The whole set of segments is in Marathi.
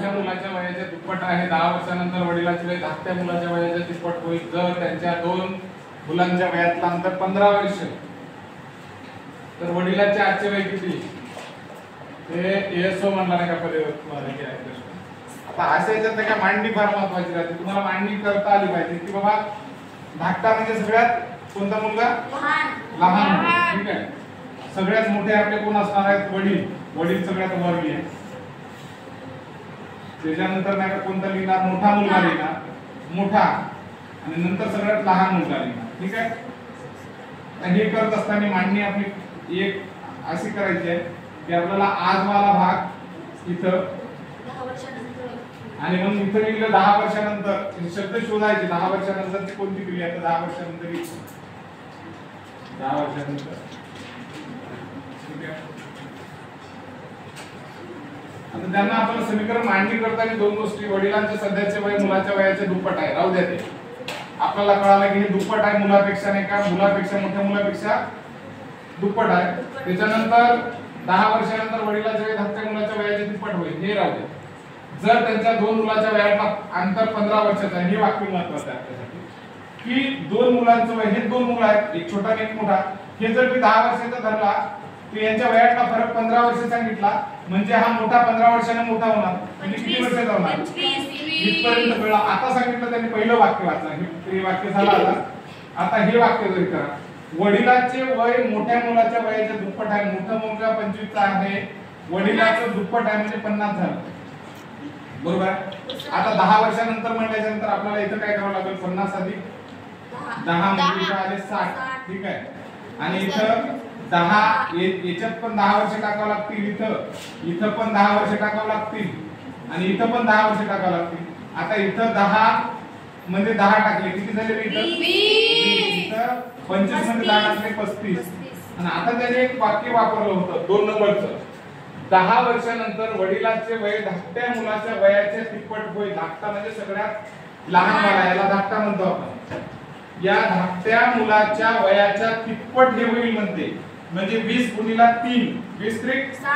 मोठ्या मुलाच्या वयाच्या दुप्पट आहे. 10 वर्षानंतर वडिलांचे वय धाकट्या मुलाच्या वयाच्या तिप्पट होईल जर त्यांच्या दोन मुलांच्या वयातलं अंतर 15 वर्ष. तर वडिलांचे आजचे वय किती ते एसओ म्हणणार आहे का पदवी. आता अशा याच्यात काय मांडणी फार महत्वाची राहते. तुम्हाला मांडणी करता आली पाहिजे की बाबा धाकटा म्हणजे सगळ्यात कोणता मुलगा लहान. ठीक आहे. सगळ्यात मोठे आपले कोण असणार आहेत वडील. वडील सगळ्यात वर आहे. त्याच्यानंतर नाही का कोणता लिहिणार मोठा मुलगा लिहिणार मोठा आणि नंतर सगळ्यात लहान मुलगा लिहिणार. ठीक आहे. हे करत असताना मांडणी आपली एक अशी करायची आहे की आपल्याला आजवाला भाग इथं आणि मग इथं लिहिलं 10 वर्षानंतर शब्द शोधायचे. 10 वर्षानंतर कोणती क्रिया तर 10 वर्षानंतर 10 वर्षानंतर. ठीक आहे. आता त्यांना आपण समीकरण मांडणी करताना दोन गोष्टी वडिलांचे सध्याचे वय मुलाच्या वयाच्या दुप्पट आहे राहू द्या. ते आपल्याला कळालं की हे दुप्पट आहे मुलापेक्षा नाही का मुलापेक्षा मोठ्या मुलापेक्षा दुप्पट आहे. त्याच्यानंतर 10 वर्षानंतर वडिलांचे वय धाकट्या मुलाच्या वयाच्या दुप्पट होईल हे राहू द्या. जर त्यांच्या दोन मुलाच्या वयात अंतर 15 वर्षाचं आहे हे वाक्य महत्त्वाचं आहे आपल्यासाठी की दोन मुलांचं वय हे दोन मुलं आहेत एक छोटा आणि एक मोठा. हे जर मी 10 वर्षाचा धरला तर यांच्या वयातला फरक 15 वर्ष सांगितला म्हणजे हा मोठा 15 वर्षाने मोठा होणार म्हणजे किती वर्षाचा होणार 20 इथपर्यंत कळलं. आता सांगितलं त्यांनी पहिलं वाक्य वाचलं हे वाक्य झालं. आता हे वाक्य जरी करा वडिलांचे वय मोठ्या मुलाच्या वयाच्या दुप्पट आहे. मोठा मुलगा 25 चा आहे वडिलांचं दुप्पट आहे म्हणजे 50 झालं. बरोबर. आता 10 वर्षानंतर म्हणल्याच्या नंतर आपल्याला इथं काय करावं लागेल 50 अधिक 10 म्हणजे आले 60. ठीक आहे. आणि इथं 10 याच्यात पण 10 वर्ष टाकावं लागतील. इथं पण 10 वर्ष टाकावं लागतील आणि इथं पण 10 वर्ष टाकावं लागतील. आता इथं 10 मध्ये 10 टाकले किती झाले इथं 25 मध्ये 10 टाकले 35. आणि आता त्याने एक वाक्य वापरलं होतं 2 नंबरचं 10 वर्षानंतर वडिलांचे वय धाकट्या मुलाच्या वयाच्या तिप्पट होईल. धाकटा म्हणजे सगळ्यात लहान मुला याला धाकटा म्हणतो आपण. या धाकट्या मुलाच्या वयाच्या तिप्पट हे होईल म्हणते म्हणजे 20 गुणिला 3 20 त्रिक 10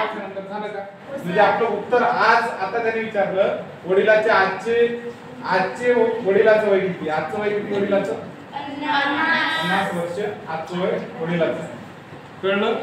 वर्षानंतर झालं का. म्हणजे आपलं उत्तर आज आता त्यांनी विचारलं वडिलाचे आजचे वडिलाचं वय किती. आजचं वय किती वडिलाचं 50 वर्ष. आजचं वय वडिलाचं कळलं.